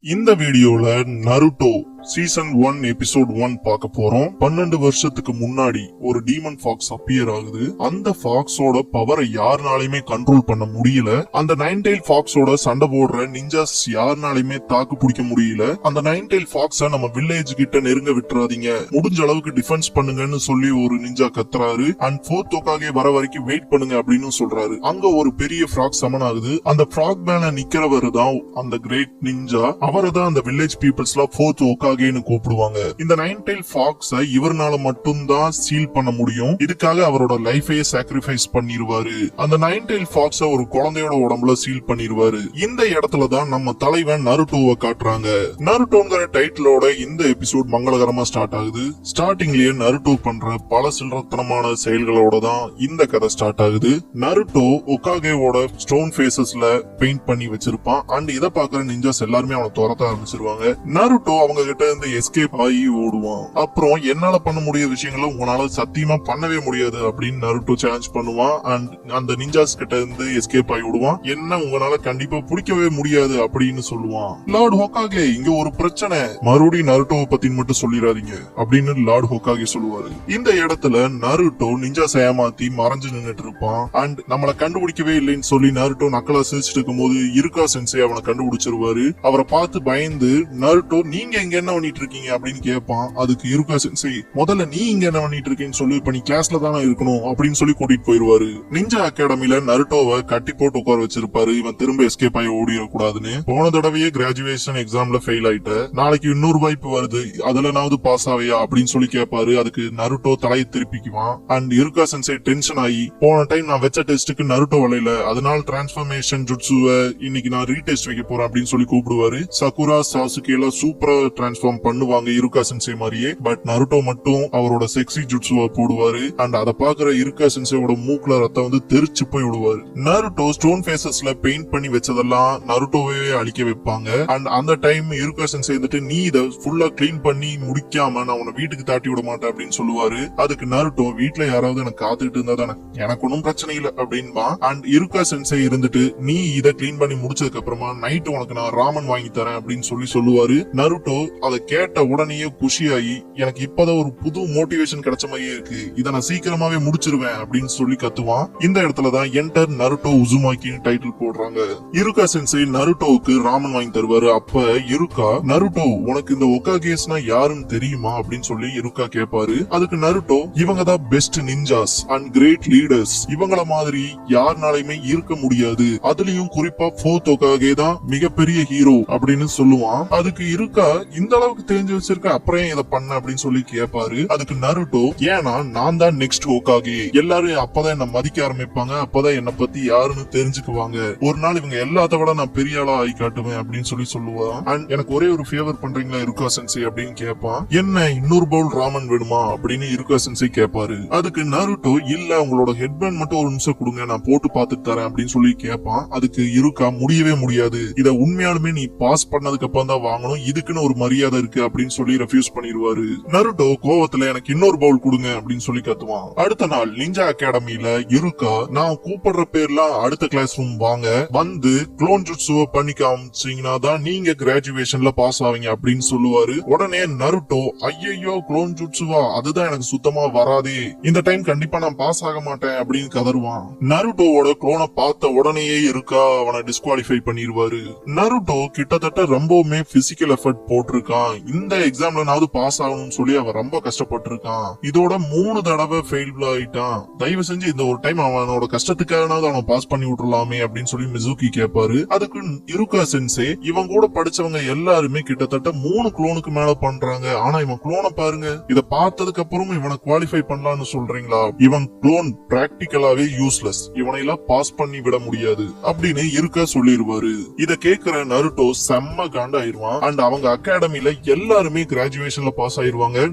இந்த வீடியோல Naruto season 1 episode 1 பார்க்க போறோம். 12 வருஷத்துக்கு முன்னாடி ஒரு டீமன் ஃபாக்ஸ் அப்பியர் ஆகுது. அந்த ஃபாக்ஸோட பவரை யாருனாலையுமே கண்ட்ரோல் பண்ண முடியல. அந்த நைன் டெயில் ஃபாக்ஸோட சண்டை போடுற நிஞ்சாஸ் யாருனாலையுமே தாக்கு பிடிக்க முடியல. அந்த நைன் டெயில் ஃபாக்ஸ நம்ம வில்லேஜ் கிட்ட நெருங்க விட்டுறாதீங்க, முடிஞ்ச அளவுக்கு டிஃபென்ஸ் பண்ணுங்கன்னு சொல்லி ஒரு நிஞ்சா கத்துறாரு. அண்ட் ஃபோர்த் ஹோகாகே வர வரைக்கும் வெயிட் பண்ணுங்க அப்படின்னு சொல்றாரு. அங்க ஒரு பெரிய ஃப்ராக் சமன் ஆகுது. அந்த ஃப்ராக் மேல நிக்கிறவர் தான் அந்த கிரேட் நிஞ்சா. அவரை தான் அந்த வில்லேஜ் பீப்புள்ஸ்லாம் ஃபோர்த் ஹோகாகேன்னு கூப்பிடுவாங்க. இந்த நைன் டெயில் ஃபாக்ஸ இவர்னால மட்டும்தான் சீல் பண்ண முடியும். இதுக்காக அவரோட லைஃபையே சாக்ரிஃபைஸ் பண்ணிருவாரு. அந்த நைன் டெயில் ஃபாக்ஸ ஒரு குழந்தையோட உடம்புல சீல் பண்ணிருவாரு. இந்த இடத்துல தான் நம்ம தலைவன் நருட்டோவை காட்டுறாங்க. நருட்டோங்கிற டைட்டிலோட இந்த எபிசோட் மங்களகரமா ஸ்டார்ட் ஆகுது. ஸ்டார்டிங்லயே நருட்டோ பண்ற பல சில்லறத்தனமான செயல்களோட தான் இந்த கதை ஸ்டார்ட் ஆகுது. நருட்டோ ஒகாகேவோட ஸ்டோன் ஃபேசஸ்ல பெயிண்ட் பண்ணி வச்சிருப்பான். அண்ட் இதை பாக்குற நிஞ்சாஸ் எல்லாருமே அவனை துரத்த ஆரம்பிச்சிருவாங்க. நருட்டோ அவங்க கிட்ட இருந்து எஸ்கேப் ஆகி ஓடுவான். அப்புறம் என்னால பண்ண முடிய விஷயங்களை உங்களால சத்தியமா பண்ணவே முடியாது அப்படின்னு நருட்டோ சேலஞ்ச் பண்ணுவான். அண்ட் அந்த நிஞ்சாஸ் கிட்ட இருந்து எஸ்கேப் ஆகி ஓடுவான். என்ன உங்களால கண்டிப்பா பிடிக்கவே முடியாது அப்படின்னு சொல்லுவான். லார்ட் ஹோகாகே, இங்க ஒரு பிரச்சனை, மறுபடியும் நருட்டோவை பத்தி மட்டும் சொல்லிடாதீங்க அப்படின்னு லார்ட் ஹோகாகே சொல்லுவாரு. இந்த இடத்துல நருட்டோ நிஞ்சாஸ் ஏமாத்தி மறைஞ்சு நின்னுட்டு இருப்பான். அண்ட் நம்மள கண்டுபிடிக்கவே இல்லைன்னு சொல்லி நருட்டோ நக்கலா சிரிச்சிட்டு இருக்கும் போது இருக்கா சென்சே அவனை கண்டுபிடிச்சிருவாரு. அவரை பார்த்து பயந்து நருட்டோ நீங்க இங்க என்ன பண்ணிட்டு இருக்கீங்க அப்படின்னு கேட்பான். அதுக்கு இருக்கா சென்சே, முதல்ல நீ இங்க என்ன பண்ணிட்டு இருக்கீன்னு சொல்லி, இப்ப நீ கிளாஸ்ல தானே இருக்கணும் அப்படின்னு சொல்லி கூட்டிட்டு போயிருவாரு. நிஞ்சா அகாடமில நருட்டோவை கட்டி போட்டு உட்கார வச்சிருப்பாரு. இவன் திரும்ப எஸ்கேப் ஆகி ஓடிடக்கூடாதுன்னு. போன தடவையே கிராஜுவேஷன் எக்ஸாம்ல ஃபெயில் ஆயிட்ட, நாளைக்கு இன்னொரு வாய்ப்பு வருது, அதுலனாவது பாஸ் ஆவையா அப்படின்னு சொல்லி கேட்பாரு. அதுக்கு நருட்டோ தலையை திருப்பிக்குவான். அண்ட் இருக்கா சென்சே டென்ஷன் ஆகி, போன டைம் நான் வச்ச டெஸ்ட்டுக்கு நருட்டோ வளையல, அதனால டிரான்ஸ்ஃபர்மேஷன் ஜுட்சுவை இன்னைக்கு நான் ரீடெஸ்ட் வைக்க போறேன் அப்படின்னு சொல்லி கூப்பிடுவாரு. சகுரா சாசுகே எல்லாம் சூப்பரா டிரான்ஸ்ஃபார்ம் பண்ணுவாங்க இருக்கா சென்சே மாதிரியே. பட் நருட்டோ மட்டும் அவரோட செக்ஸி ஜுட்சுவை போடுவாரு. அண்ட் அதை பாக்குற இருக்கா சென்சேவோட மூக்குல ரத்தம் வந்து தெரிச்சு போய் விடுவாரு. நருட்டோ ஸ்டோன் ஃபேசஸ்ல பெயிண்ட் பண்ணி வச்சதெல்லாம் நருட்டோவே அழிக்க வைப்பாங்க. அண்ட் அந்த டைம் இருக்கா சென்சே வந்துட்டு, நீ இதை ஃபுல்லா கிளீன் பண்ணி முடிக்காம நான் உன்னை வீட்டுக்கு தாட்டி விட மாட்டேன் அப்படின்னு சொல்லுவாரு. அதுக்கு நருட்டோ, வீட்டுல யாராவது எனக்கு காத்துட்டு இருந்தா தானே, எனக்கு ஒன்னும் பிரச்சனை இல்லை அப்படின்பா. அண்ட் இருக்கா சென்சே இருந்துட்டு, நீ இதை கிளீன் பண்ணி முடிச்சதுக்கு அப்புறமா நைட் உனக்கு நான் ராமன் வாங்கி தரேன் அப்படின்னு சொல்லுவாரு. நருட்டோ அதை கேட்ட உடனேயே குஷியாகி, எனக்கு இப்பதான் ஒரு புது மோட்டிவேஷன் கிடைச்ச மாதிரியே இருக்கு, இதை நான் சீக்கிரமாவே முடிச்சிருவேன் அப்படின்னு சொல்லி கத்துவான். இந்த இடத்துலதான் என்டர் நருட்டோ உசுமாக்கின்னு டைட்டில் போடுறாங்க. இருக்கா சென்சே நருட்டோவுக்கு ராமன் வாங்கி தருவாரு. அப்ப இருக்கா, நருட்டோ உனக்கு இந்த ஒகாகேஸ்னா யாருன்னு தெரியுமா அப்படின்னு சொல்லி இருக்கா கேட்பாரு. அதுக்கு நருட்டோ, இவங்க தான் best ninjas and great leaders, இவங்கள மாதிரி யாருனாலையுமே இருக்க முடியாது, அதுலயும் குறிப்பா ஃபோர்த் ஹோகாகே தான் மிகப்பெரிய ஹீரோ அப்படின்னு சொல்லுவான். அதுக்கு இருக்கா, இந்த அளவுக்கு தெரிஞ்சு வச்சிருக்க அப்புறம் இதை பண்ண அப்படின்னு சொல்லி கேட்பாரு. அதுக்கு நருட்டோ, ஏன்னா நான் தான் நெக்ஸ்ட் ஹோகாகே, எல்லாரும் அப்பதான் என்ன மதிக்க ஆரம்பிப்பாங்க, அப்பதான் என்ன பத்தி யாருன்னு தெரிஞ்சுக்குவாங்க, ஒரு நாள் இவங்க எல்லாத்த விட நான் பெரிய ஆளா ஆகி காட்டுவேன் அப்படின்னு சொல்லுவான். அண்ட் எனக்கு ஒரே ஒரு ஃபேவர் பண்றீங்களா இருக்கா சென்சே அப்படின்னு கேட்பான். என்ன இன்னொரு பவுல் ராமன் வேணுமா அப்படின்னு இருக்கா சென்சே கேட்பாரு. அதுக்கு நருட்டோ, இல்ல உங்களோட ஹெட்பேண்ட் மட்டும் ஒரு நிமிஷம் கொடுங்க, நான் போட்டு பாத்துட்டு தரேன் அப்படின்னு சொல்லி கேட்பான். அதுக்கு இருக்கா, முடியவே முடியாது, இத உண்மையாலுமே நீ பாஸ் பண்ணதுக்கு அப்புறம் தான் வாங்கணும், இதுக்குன்னு ஒரு மரியாதை இருக்கு அப்படின்னு சொல்லி ரெஃப்யூஸ் பண்ணிடுவாரு. நருட்டோ கோவத்துல, எனக்கு இன்னொரு பவுல் கொடுங்க அப்படின்னு சொல்லி கத்துவான். அடுத்த நாள் நிஞ்சா அகாடமில இருக்கா, நான் கூப்பிடுற பேர்லாம் அடுத்த கிளாஸ் ரூம் வாங்க, வந்து க்ளோன் ஜுட்சுவை பண்ணி காமிச்சீங்கன்னா தான் நீங்க கிராஜுவேஷன்ல பாஸ் ஆவீங்க அப்படின்னு சொல்லுவாரு. உடனே நருட்டோ, ஐயோ க்ளோன் ஜுட்சுவா, அதுதான் எனக்கு சுத்தமா வராதே, இந்த டைம் கண்டிப்பா நான் பாஸ் ஆக மாட்டேன் அப்படின்னு கதறுவான். நருட்டோவோட க்ளோனை பார்த்த உடனேயே இருக்கா அவனை டிஸ்குவாலிஃபை பண்ணிடுவாரு. நருட்டோ கிட்டத்தட்ட ரொம்பவுமே பிசிக்கல் எஃபர்ட் போட்டிருக்கான், இந்த எக்ஸாம்ல நாவது பாஸ் ஆகணும்னு சொல்லி அவன் ரொம்ப கஷ்டப்பட்டு இருக்கான். இதோட 3 தடவை ஃபெயில் ஆயிட்டான், தயவு செஞ்சு இந்த ஒரு டைம் அவனோட கஷ்டத்துக்காக அவன் பாஸ் பண்ணி விட்டுறலாமே அப்படின்னு சொல்லி மிசுகி கேட்பாரு. அதுக்கு இருக்கா சென்சே, இவன் கூட படிச்சவங்க எல்லாருமே கிட்டத்தட்ட 3 குளோனுக்கு மேல பண்றாங்க, ஆனா இவன் குளோனை பாருங்க, இத பார்த்ததுக்கு அப்புறம் இவனை குவாலிஃபை பண்ணலாம்னு சொல்றீங்களா, இவன் குளோன் பிராக்டிகலாவே யூஸ்லெஸ், இவனை எல்லாம் பாஸ் பண்ணி விட முடியாது அப்படின்னு இருக்கா சொல்லிடுவாரு. இத கேக்குற நருட்டோ செம்ம காண்டாயிருவான். அண்ட் அவங்க அகாடமில அகாடமில எல்லாருமே கிராஜுவேஷன்ல பாஸ் ஆயிருவாங்க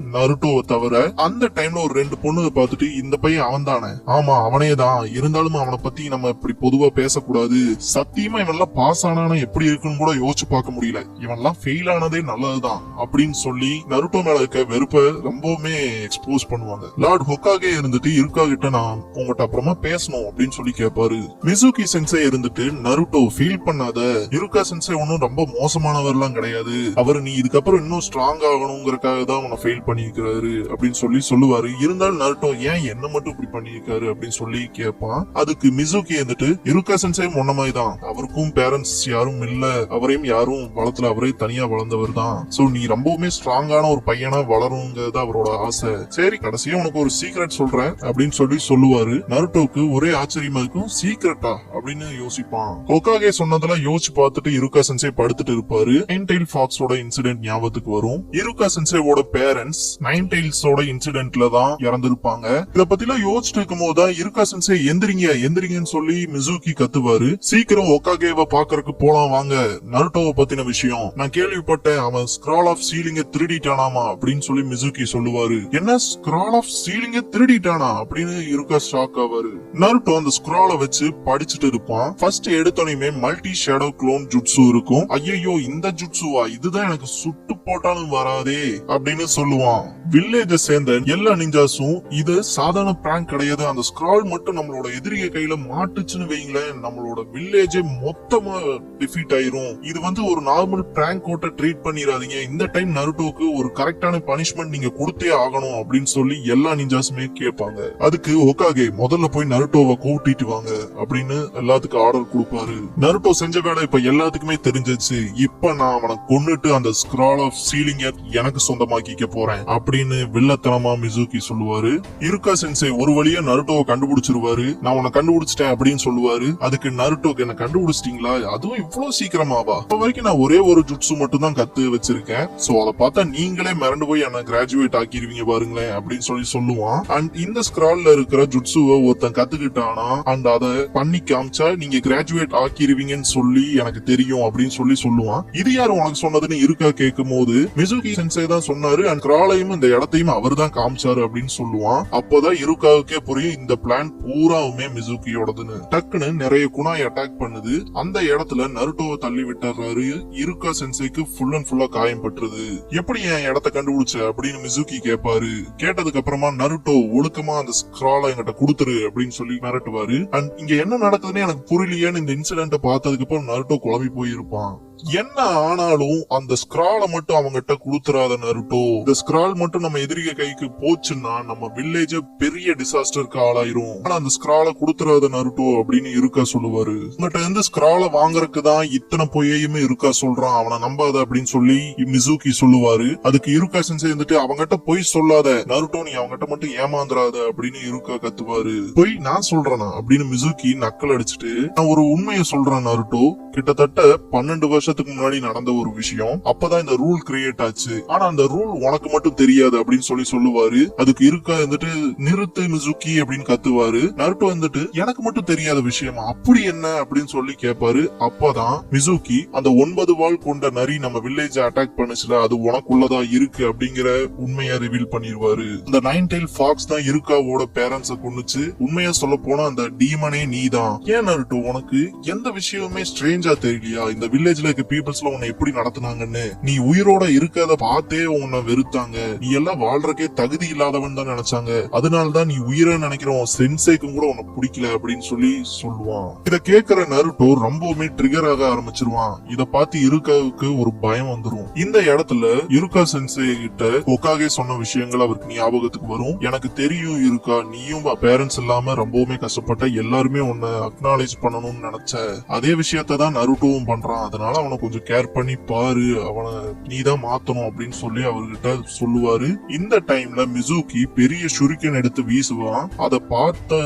நருட்டோவை தவிர. அந்த டைம்ல ஒரு 2 பொண்ணுங்க பார்த்துட்டு இந்த பையன் அவன் தானே, ஆமா அவனே தான், இருந்தாலும் அவனை பத்தி நம்ம இப்படி பொதுவா பேசக்கூடாது, சத்தியமா இவன்லாம் பாஸ் ஆனானா எப்படி இருக்குன்னு கூட யோசிச்சு பார்க்க முடியல, இவன்லாம் ஃபெயில் ஆனதே நல்லதுதான் அப்படின்னு சொல்லி நருட்டோ மேல இருக்க வெறுப்ப ரொம்பவுமே எக்ஸ்போஸ் பண்ணுவாங்க. லார்ட் ஹொக்காகே இருந்துட்டு இருக்கா கிட்ட நான் உங்ககிட்ட அப்புறமா பேசணும் அப்படின்னு சொல்லி கேட்பாரு. மிசுகி சென்சே இருந்துட்டு நருட்டோ ஃபீல் பண்ணாத, இருக்கா சென்சே ஒன்னும் ரொம்ப மோசமானவர்லாம் கிடையாது, அவர் நீ இதுக்கப்புறம் இன்னும் ஸ்ட்ராங் ஆகணுங்கிறதுக்காக தான் உன்னை ஃபெயில் பண்ணிருக்காரு அப்படின்னு சொல்லி சொல்லுவாரு. இருந்தாலும் நருட்டோ ஏன் என்ன மட்டும் இப்படி பண்ணிருக்காரு அப்படின்னு சொல்லி கேட்பான். அதுக்கு மிசுகி வந்துட்டு இருக்கா சென்சே முன்ன மாதிரி தான், அவருக்கும் பேரண்ட்ஸ் யாரும் இல்ல, அவரையும் யாரும் வளத்துல அவரே தனியா வளர்ந்தவர் தான், சோ நீ ரொம்பவுமே ஸ்ட்ராங்கான ஒரு பையனா வளருங்கிறது அவரோட ஆசை, சரி கடைசியா உனக்கு ஒரு சீக்ரெட் சொல்றேன் அப்படின்னு சொல்லி சொல்லுவாரு. நருட்டோக்கு ஒரே ஆச்சரியமா இருக்கும், சீக்ரெட்டா அப்படின்னு யோசிப்பான். ஹொக்காகே சொன்னதெல்லாம் யோசிச்சு பார்த்துட்டு இருக்கா சென்சே படுத்துட்டு இருப்பாரு. நைன் டெயில் ஃபாக்ஸோட இன்சிடென்ட் ஞாபகத்துக்கு வரும். இருக்கா சென்சேவோட பேரண்ட்ஸ் நைன் டெயில்ஸோட இன்சிடென்ட்ல தான் இறந்திருப்பாங்க. இத பத்திலாம் யோசிச்சுட்டு இருக்கும் போதுதான் இருக்கா சென்சே எந்திரிங்க எந்திரிங்கன்னு சொல்லி மிசுகி கத்துவாரு. சீக்கிரம் ஹொக்காகேவை பாக்குறதுக்கு போலாம் வாங்க, நருட்டோவை பத்தின விஷயம் நான் கேள்விப்பட்டேன், அவன் ஸ்க்ரால் ஆஃப் சீலிங்க திருடிட்டானாமா அப்படின்னு சொல்லி மிசுகி சொல்லுவாரு. என்ன ஸ்க்ரால் ஆஃப் சீலிங்க திருடிட்டானா அப்படின்னு இருக்கா ஷாக் ஆவாரு. நருட்டோ அந்த ஸ்க்ரால வச்சு படிச்சுட்டு இருப்பான். ஃபர்ஸ்ட் எடுத்தோனையுமே மல்டி ஷேடோ க்ளோன் ஜுட்சு இருக்கும். ஐயோ இந்த ஜுட்சுவா, இதுதான் எனக்கு சுட்டு போட்டாலும் வராதே அப்படின்னு சொல்லுவான். வில்லேஜ சேர்ந்த எல்லா நிஞ்சாஸும் இது சாதாரண பிராங்க் கிடையாது, அந்த ஸ்க்ரால் மட்டும் நம்மளோட எதிரிய கையில மாட்டுச்சுன்னு வைங்களேன், நம்மளோட வில்லேஜே மொத்தமா டிஃபீட் ஆயிரும், இது வந்து ஒரு நார்மல் பிராங்க் கோட்ட ட்ரீட் பண்ணிராதீங்க, இந்த டைம் நருட்டோக்கு ஒரு கரெக்டான பனிஷ்மெண்ட் நீங்க கொடுத்தே ஆகணும் அப்படின்னு சொல்லி எல்லா நிஞ்சாஸுமே கேட்பாங்க. அதுக்கு ஹொக்காகே முதல்ல போய் நருட்டோவை கூட்டிட்டு வாங்க அப்படின்னு எல்லாத்துக்கும் ஆர்டர் கொடுப்பாரு. நருட்டோ செஞ்ச வேலை இப்ப எல்லாத்துக்குமே தெரிஞ்சிச்சு, இப்ப நான் அவனை கொன்னுட்டு அந்த ஸ்க்ரால் ஆஃப் சீலிங்க எனக்கு சொந்தமாக்கிக்க போறேன் அப்படின்னு வில்லத்தனமா மிசுகி சொல்லுவாரு. இருக்கா சென்சே ஒரு வழியா நருட்டோவை கண்டுபிடிச்சிருவாரு. நான் உன்னை கண்டுபிடிச்சிட்டேன் அப்படின்னு சொல்லுவாரு. அதுக்கு நருட்டோக்கு என்ன கண்டுபிடிச்சிட்டீங்களா, அதுவும் இவ்வளவு சீக்கிரமாவா, இப்ப வரைக்கும் நான் ஒரே ஒரு ஜுட்சு மட்டும் தான் கத்து வச்சிருக்கேன், சோ அதை பார்த்தா நீங்களே மிரண்டு போய் என்ன கிராஜுவேட் ஆக்கிருவீங்க பாருங்களேன் அப்படின்னு சொல்லி சொல்லுவான். அண்ட் இந்த ஸ்க்ரால்ல இருக்கிற ஜுட்சுவை ஒருத்தன் கத்துக்கிட்டானா அண்ட் அதை பண்ணி காமிச்சா நீங்க கிராஜுவேட் ஆக்கிருவீங்கன்னு சொல்லி எனக்கு தெரியும் அப்படின்னு சொல்லி சொல்லுவான். இது யாரு உனக்கு சொன்னதுன்னு இருக்கா கேட்கும் போது மிசுகி சென்சே தான் சொன்னாரு, அண்ட் ஸ்க்ராலையும் இந்த இடத்தையும் அவர் தான் காமிச்சாரு அப்படின்னு சொல்லுவான். அப்போதான் இருக்காவுக்கே புரியும் இந்த பிளான் பூராவுமே மிசுகியோடதுன்னு. டக்குன்னு நிறைய குணாய் அட்டாக் பண்ணுது. அந்த இடத்துல நருட்டோவை தள்ளி விட்டுறாரு. இருக்கா சென்சேக்கு ஃபுல் அண்ட் ஃபுல்லா காயம் பட்டுருது. எப்படி என் இடத்தை கண்டுபிடிச்ச அப்படின்னு மிசுகி கேட்பாரு. கேட்டதுக்கு அப்புறமா நருட்டோ ஒழுக்கமா அந்த ஸ்க்ராலை என்கிட்ட கொடுத்துரு அப்படின்னு சொல்லி மிரட்டுவாரு. அண்ட் இங்க என்ன நடக்குதுன்னு எனக்கு புரியலையேன்னு இந்த இன்சிடென்ட் பார்த்ததுக்கு அப்புறம் நருட்டோ குழம்பி போயிருப்பான். என்ன ஆனாலும் அந்த ஸ்க்ரால மட்டும் அவங்கிட்ட குடுத்துறாத நருட்டோ, இந்த ஸ்க்ரால் மட்டும் நம்ம எதிரிய கைக்கு போச்சுன்னா நம்ம வில்லேஜ் பெரிய டிசாஸ்டருக்கு ஆளாயிரும், ஆனா அந்த ஸ்க்ரால குடுத்துறாத நருட்டோ அப்படின்னு இருக்கா சொல்லுவாரு. உங்ககிட்ட இருந்து ஸ்க்ரால வாங்குறதுக்கு தான் இத்தனை பொய்யுமே இருக்கா சொல்றான், அவனை நம்பாத அப்படின்னு சொல்லி மிசுகி சொல்லுவாரு. அதுக்கு இருக்கா சென்சே இருந்துட்டு அவங்கிட்ட பொய் சொல்லாத நருட்டோ, நீ அவங்கிட்ட மட்டும் ஏமாந்துறாத அப்படின்னு இருக்கா கத்துவாரு. பொய் நான் சொல்றேனா அப்படின்னு மிசுகி நக்கல் அடிச்சுட்டு, நான் ஒரு உண்மையை சொல்றேன் நருட்டோ, கிட்டத்தட்ட 12 வருஷத்துக்கு முன்னாடி நடந்த ஒரு விஷயம், அப்பதான் இந்த ரூல் கிரியேட் ஆச்சு, ஆனா அந்த ரூல் உனக்கு மட்டும் தெரியாது அப்படின்னு சொல்லி சொல்லுவாரு. அதுக்கு இருக்கா வந்துட்டு நிறுத்து மிசுகி அப்படின்னு கத்துவாரு. நருட்டோ வந்துட்டு எனக்கு மட்டும் தெரியாத விஷயமா, அப்படி என்ன அப்படின்னு சொல்லி கேட்பாரு. அப்பதான் மிசுகி அந்த 9 வால் கொண்ட நரி நம்ம வில்லேஜ் அட்டாக் பண்ணுச்சுல, அது உனக்குள்ளதா இருக்கு அப்படிங்கிற உண்மையை ரிவீல் பண்ணிருவாரு. இந்த நைன் டெயில் ஃபாக்ஸ் தான் இருக்காவோட பேரண்ட்ஸ கொன்னுச்சு, உண்மையா சொல்ல போனா அந்த டீமனே நீதான். ஏன் நருட்டோ உனக்கு எந்த விஷயமுமே ஸ்ட்ரேஞ்சா தெரியலையா, இந்த வில்லேஜ்ல இருக்க பீப்புள்ஸ்ல உன்னை எப்படி நடத்துனாங்கன்னு, நீ உயிரோட இருக்கத பார்த்தே உன்னை வெறுத்தாங்க, நீ எல்லாம் வாழ்றக்கே தகுதி இல்லாதவன் தான் நினைச்சாங்க, அதனாலதான் நீ உயிரை நினைக்கிறோம் சென்சேக்கும் கூட உனக்கு பிடிக்கல அப்படின்னு சொல்லி சொல்லுவான். இத கேக்குற நருட்டோ ரொம்பவுமே ட்ரிகர் ஆக ஆரம்பிச்சிருவான். இத பார்த்து இருக்காவுக்கு ஒரு பயம் வந்துரும். இந்த இடத்துல இருக்கா சென்சே கிட்ட ஹொக்காகே சொன்ன விஷயங்கள் அவருக்கு ஞாபகத்துக்கு வரும். எனக்கு தெரியும் இருக்கா, நீயும் பேரண்ட்ஸ் இல்லாம ரொம்பவுமே கஷ்டப்பட்ட, எல்லாருமே உன்னை அக்னாலேஜ் பண்ணணும்னு நினைச்ச, அதே விஷயத்த தான் நருட்டோவும் பண்றான், அதனால அவனை கொஞ்சம் கேர் பண்ணி பாரு, அவனை நீதான் மாத்தணும் அப்படின்னு சொல்லி அவர்கிட்ட சொல்லுவாரு. இந்த டைம்ல மிசுகி பெரிய ஷுரிக்கன் எடுத்து வீசுவான். அதை பார்த்த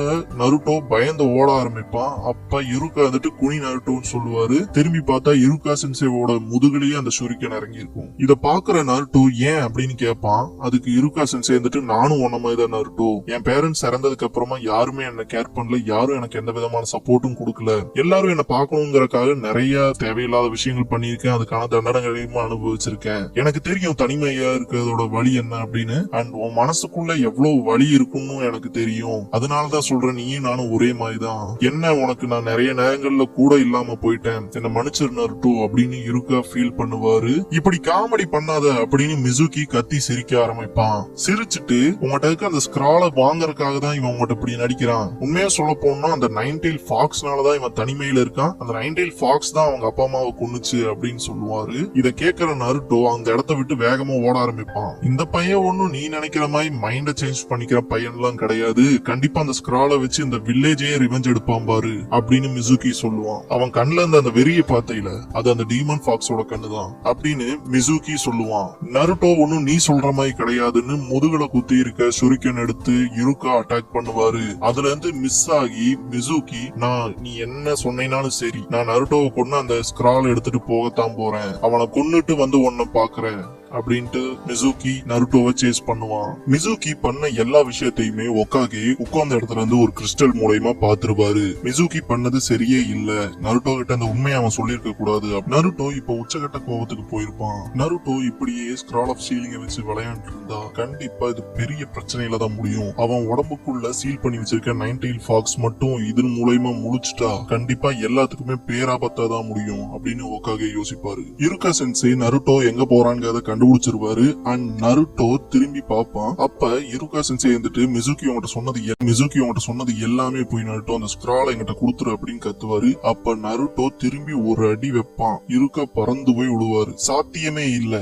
நருட்டோ பயந்து ஓட ஆரம்பிப்பான். அப்ப இருக்கா வந்துட்டு குனி நருட்டோன்னு சொல்லுவாரு. திரும்பி பார்த்தா இருக்கா சென்சேவோட முதுகுலயே அந்த ஷுரிக்கன் இறங்கி இருக்கும். இத பாக்குற நருட்டோ ஏன் அப்படின்னு கேட்பான். அதுக்கு இருக்கா சென்சே வந்துட்டு நானும் உன்ன மாதிரிதான் நருட்டோ, என் பேரண்ட்ஸ் இறந்ததுக்கு அப்புறமா யாருமே என்ன கேர் பண்ணல, யாரும் எனக்கு எந்த விதமான சப்போர்ட்டும் கொடுக்கல, எல்லாரும் என்ன பாக்கணுங்கிறக்காக நிறைய தேவையில்லாத விஷயம் விஷயங்கள் பண்ணிருக்கேன், அதுக்கான தண்டனைகளையும் அனுபவிச்சிருக்கேன். எனக்கு தெரியும் தனிமையா இருக்கிறதோட வழி என்ன அப்படின்னு. அண்ட் உன் மனசுக்குள்ள எவ்வளவு வலி இருக்குன்னு எனக்கு தெரியும். அதனாலதான் சொல்றேன், நீயும் நானும் ஒரே மாதிரிதான். என்ன உனக்கு நான் நிறைய நேரங்கள்ல கூட இல்லாம போயிட்டேன், என்ன மன்னிச்சிரு நருட்டோ அப்படின்னு இருக்கா ஃபீல் பண்ணுவாரு. இப்படி காமெடி பண்ணாத அப்படின்னு மிசுகி கத்தி சிரிக்க ஆரம்பிப்பான். சிரிச்சுட்டு உங்ககிட்ட இருக்க அந்த ஸ்கிரால வாங்கறதுக்காக தான் இவன் உங்ககிட்ட இப்படி நடிக்கிறான். உண்மையா சொல்ல போனா அந்த நைன்டெயில் ஃபாக்ஸ்னாலதான் இவன் தனிமையில இருக்கான். அந்த நைன்டெயில் ஃபாக்ஸ் தான் அவங்க அப்பா அம்மாவை கொன்னுச்சு அப்படின்னு சொல்லுவாரு. இத கேட்கிற நருட்டோ அந்த இடத்த விட்டு வேகமா ஓட ஆரம்பிப்பான். இந்த பையன் ஒண்ணும் நீ நினைக்கிற மாதிரி மைண்ட சேஞ்ச் பண்ணிக்கிற பையன் எல்லாம் கிடையாது. கண்டிப்பா அந்த ஸ்கிரால வச்சு இந்த வில்லேஜே ரிவெஞ்ச் எடுப்பான் பாரு அப்படின்னு மிசுகி சொல்லுவான். அவன் கண்ணுல இருந்த அந்த வெறிய பார்த்தையில அது அந்த டீமன் ஃபாக்ஸோட கண்ணுதான் அப்படின்னு மிசுகி சொல்லுவான். நருட்டோ ஒண்ணும் நீ சொல்ற மாதிரி கிடையாதுன்னு முதுகுல குத்தி இருக்க ஷுரிக்கன் எடுத்து யுருகா அட்டாக் பண்ணுவாரு. அதுல இருந்து மிஸ் ஆகி மிசுகி, நீ என்ன சொன்னீனாலும் சரி, நான் நருட்டோவை கொண்டு அந்த ஸ்கிரால் எடுத்துட்டு போகத்தான் போறேன், அவனை கொன்னுட்டு வந்து உன்னை பாக்குறேன் அப்படின்ட்டு மிசுகி நருட்டோவை சேஸ் பண்ணுவான். மிசுகி பண்ண எல்லா விஷயத்தையுமே ஒக்காகே உட்கார்ந்த இடத்துல இருந்து ஒரு கிறிஸ்டல் மூலமா பாத்துருவாரு. மிசுகி பண்ணது சரியே இல்ல, நருட்டோ கிட்ட அந்த உண்மையை அவன் சொல்லிருக்க கூடாது. நருட்டோ இப்ப உச்சகட்ட கோபத்துக்கு போயிருப்பான். நருட்டோ இப்படியே ஸ்கிரால் ஆஃப் சீலிங்க வச்சு விளையாண்டு இருந்தா கண்டிப்பா இது பெரிய பிரச்சனையில தான் முடியும். அவன் உடம்புக்குள்ள சீல் பண்ணி வச்சிருக்க நைன்டெயில் ஃபாக்ஸ் மட்டும் இதன் மூலமா முழிச்சுட்டா கண்டிப்பா எல்லாத்துக்குமே பேராபத்தா தான் முடியும் அப்படின்னு ஒக்காகே யோசிப்பாரு. யுருகா சென்சே நருட்டோ எங்க போறான்னு கண்டுபிடிச்சிருவாரு. அண்ட் நருட்டோ திரும்பி பாப்பான். அப்ப யுருகா சென்சே வந்துட்டு மிசுகி உங்ககிட்ட சொன்னது எல்லாமே போய் நருட்டோ அந்த ஸ்கிரால என்கிட்ட குடுத்துரு அப்படின்னு கத்துவாரு. அப்ப நருட்டோ திரும்பி ஒரு அடி வைப்பான். யுருகா பறந்து போய் விடுவாரு. சாத்தியமே இல்ல,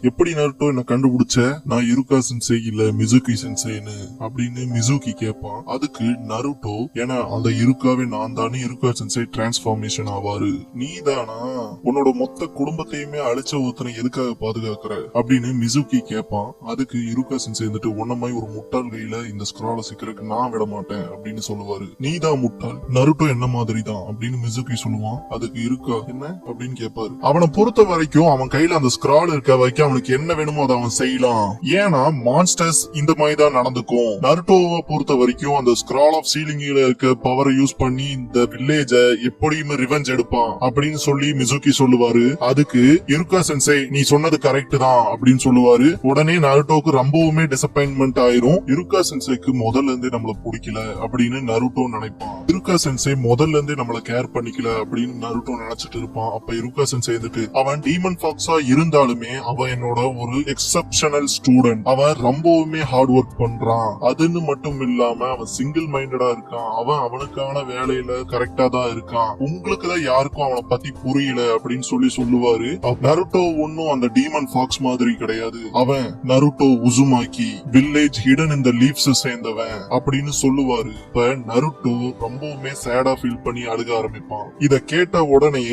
எப்படி நருட்டோ என்ன கண்டுபிடிச்ச, நான் யுருகா சென்சே இல்ல மிசுகி சென்சேன்னு அப்படின்னு மிசுகி கேட்பான். அதுக்கு நருட்டோ, ஏன்னா அந்த யுருகாவே நான் தானே யுருகா சென்சே டிரான்ஸ்பார்மேஷன் ஆவாரு, நீதானா உன்னோட மொத்த குடும்பத்தையுமே அழிச்ச ஒருத்தனை எதுக்காக பாதுகாக்கிற அப்படின்னு மிசுகி கேட்பான். அதுக்கு யுருகா சென்சே வந்துட்டு, உன்னமாய் ஒரு முட்டாள் கையில இந்த ஸ்கிரால சிக்கிறதுக்கு நான் விட மாட்டேன் அப்படின்னு சொல்லுவாரு. நீதான் முட்டாள், நருட்டோ என்ன மாதிரி தான் அப்படின்னு மிசுகி சொல்லுவான். அதுக்கு யுருகா என்ன அப்படின்னு கேட்பாரு. அவனை பொறுத்த வரைக்கும் அவன் கையில அந்த ஸ்கிரால் இருக்க வரைக்கும் அவனுக்கு என்ன வேணுமோ அதை அவன் செய்யலாம், ஏன்னா மான்ஸ்டர்ஸ் இந்த மாதிரி தான் நடந்துக்கும். நருட்டோவை பொறுத்த வரைக்கும் அந்த ஸ்கிரால் ஆஃப் சீலிங்ல இருக்க பவரை யூஸ் பண்ணி இந்த வில்லேஜ எப்படியுமே ரிவெஞ்ச் எடுப்பான் அப்படின்னு சொல்லி மிசுகி சொல்லுவாரு. அதுக்கு யுருகா சென்சே நீ சொன்னது கரெக்ட் தான் அப்படின்னு சொல்லுவாரு. உடனே நருட்டோக்கு ரொம்பவுமே டிசப்பாயின்மெண்ட் ஆயிரும். யுருகா சென்சேக்கு முதல்ல இருந்தே நம்மள பிடிக்கல அப்படின்னு நருட்டோ நினைப்பான். யுருகா சென்சே முதல்ல இருந்தே நம்மள கேர் பண்ணிக்கல அப்படின்னு நருட்டோ நினைச்சிட்டு இருப்பான். அப்ப யுருகா சென்சே வந்துட்டு, அவன் டீமன் ஃபாக்ஸா இருந்தாலுமே அவன் என்னோட ஒரு எக்ஸப்ஷனல் ஸ்டூடெண்ட், அவன் ரொம்பவுமே ஹார்ட் ஒர்க் பண்றான், அதுன்னு மட்டும் இல்லாம அவன் சிங்கிள் மைண்டடா இருக்கான், அவன் அவனுக்கான வேலையில கரெக்டா தான் இருக்கான், உங்களுக்கு தான் யாருக்கும் அவனை பத்தி புரியல அப்படின்னு சொல்லுவாரு. நருட்டோ ஒன்னும் அந்த டீமன் ஃபாக்ஸ் மாதிரி கிடையாது, அவன் நருட்டோ உசுமாக்கி வில்லேஜ் ஹிடன் இந்த லீவ்ஸ் சேர்ந்தவன் அப்படின்னு சொல்லுவாரு. இப்ப நருட்டோ ரொம்பவுமே சேடா ஃபீல் பண்ணி அழுக ஆரம்பிப்பான். இத கேட்ட உடனே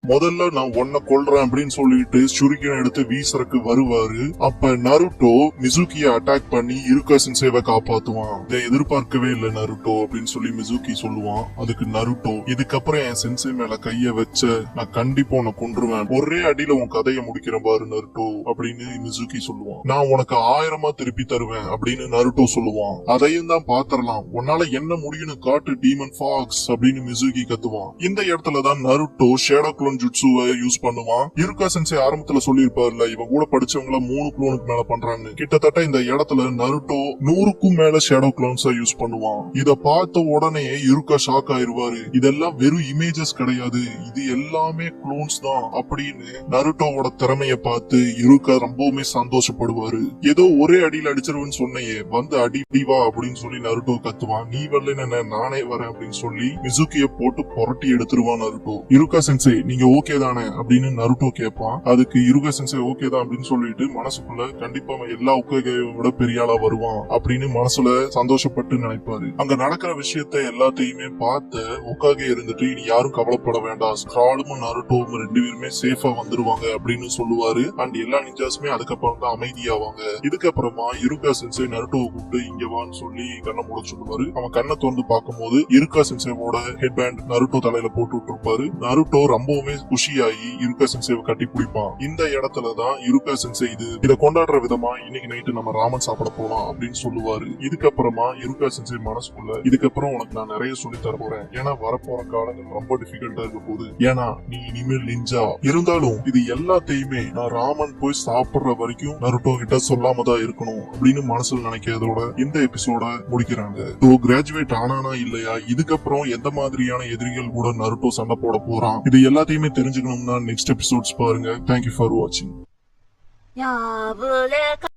முதல்ல நான் உன்னை கொல்றேன் அப்படின்னு சொல்லிட்டு ஷுரிகன் எடுத்து வீசறக்கு வருவாரு. அப்ப நருட்டோ மிசுகிய அட்டாக் பண்ணி யுருகா சென்சேவை காப்பாத்துவான். இதை எதிர்பார்க்கவே இல்ல நருட்டோ அப்படின்னு சொல்லி மிசுகி சொல்லுவான். அதுக்கு நருட்டோ, இதுக்கப்புறம் என் சென்சே மேல கைய வச்ச நான் கண்டிப்பா உன்னை கொன்றுவேன், ஒரே அடியில உன் கதையை முடிக்கிற பாரு நருட்டோ அப்படின்னு மிசுகி சொல்லுவான். நான் உனக்கு 1000 திருப்பி தருவேன் அப்படின்னு நருட்டோ சொல்லுவான். அதையும் தான் பாத்திரலாம், உன்னால என்ன முடியும்னு காட்டு டீமன் ஃபாக்ஸ் அப்படின்னு மிசுகி கத்துவான். இந்த இடத்துலதான் நருட்டோ ஷேடோ ஜுட்சுவை யூஸ் பண்ணுவான். யுருகா சென்சே ஆரம்பத்துல சொல்லிருப்பாருல, இவன் கூட படிச்சவங்கள 3 குளோனுக்கு மேல பண்றாங்க. கிட்டத்தட்ட இந்த இடத்துல நருட்டோ 100க்கும் மேல ஷேடோ குளோன்ஸை யூஸ் பண்ணுவான். இத பார்த்த உடனே யுருகா ஷாக் ஆயிருவாரு. இதெல்லாம் வெறும் இமேஜஸ் கிடையாது, இது எல்லாமே குளோன்ஸ் தான் அப்படின்னு நருட்டோவோட திறமைய பார்த்து யுருகா ரொம்பவுமே சந்தோஷப்படுவாரு. ஏதோ ஒரே அடியில் அடிச்சிருவேன்னு சொன்னையே, வந்து அடி வா அப்படின்னு சொல்லி நருட்டோ கத்துவான். நீ வரலன்னு நானே வரேன் அப்படின்னு சொல்லி மிசுகிய போட்டு புரட்டி எடுத்துருவான் நருட்டோ. யுருகா சென்சே நீங்க ஓகே தானே அப்படின்னு நருட்டோ கேட்பான். அதுக்கு யுருகா சென்சே ஓகே தான் அப்படின்னு சொல்லிட்டு மனசுக்குள்ள கண்டிப்பா எல்லா உக்கையை விட பெரிய ஆளா வருவான் அப்படின்னு மனசுல சந்தோஷப்பட்டு நினைப்பாரு. அங்க நடக்கிற விஷயத்த எல்லாத்தையுமே பார்த்து உக்காகே இருந்துட்டு, இனி யாரும் கவலைப்பட வேண்டாம், ஸ்கிராலும் நருட்டோவும் 2 பேருமே சேஃபா வந்துருவாங்க அப்படின்னு சொல்லுவாரு. அண்ட் எல்லா நிஞ்சாஸுமே அதுக்கப்புறம் தான் அமைதியாவாங்க. இதுக்கப்புறமா யுருகா சென்சே நருட்டோவை கூப்பிட்டு இங்க வான்னு சொல்லி கண்ணை மூட சொல்லுவாரு. அவன் கண்ணை திறந்து பார்க்கும் போது யுருகா சென்சேவோட ஹெட் பேண்ட் நருட்டோ தலையில போட்டு விட்டுருப்பாரு. நருட்டோ ரொம்பவுமே ரொம்பவுமே குஷியாகி யுருகா சென்சேவை கட்டி பிடிப்பான். இந்த இடத்துலதான் யுருகா சென்சே இதை கொண்டாடுற விதமா இன்னைக்கு நைட்டு நம்ம ராமன் சாப்பிட போலாம் அப்படின்னு சொல்லுவாரு. இதுக்கப்புறமா யுருகா சென்சே மனசுக்குள்ள இதுக்கப்புறம் உனக்கு நான் நிறைய சொல்லி தர போறேன், ஏன்னா வரப்போற காலங்கள் ரொம்ப டிஃபிகல்ட்டா இருக்க போகுது, ஏன்னா நீ இனிமேல் நிஞ்சா. இருந்தாலும் இது எல்லாத்தையுமே நான் ராமன் போய் சாப்பிடுற வரைக்கும் நருட்டோ கிட்ட சொல்லாம தான் இருக்கணும் அப்படின்னு மனசுல நினைக்கிறதோட இந்த எபிசோட முடிக்கிறாங்க. கிராஜுவேட் ஆனானா இல்லையா, இதுக்கப்புறம் எந்த மாதிரியான எதிரிகள் கூட நருட்டோ சண்டை போட போறான், இது எல்லாத்தையுமே தெரிஞ்சுக்கணும்னா நெக்ஸ்ட் எபிசோட்ஸ் பாருங்க. தேங்க்யூ ஃபார் வாட்சிங்.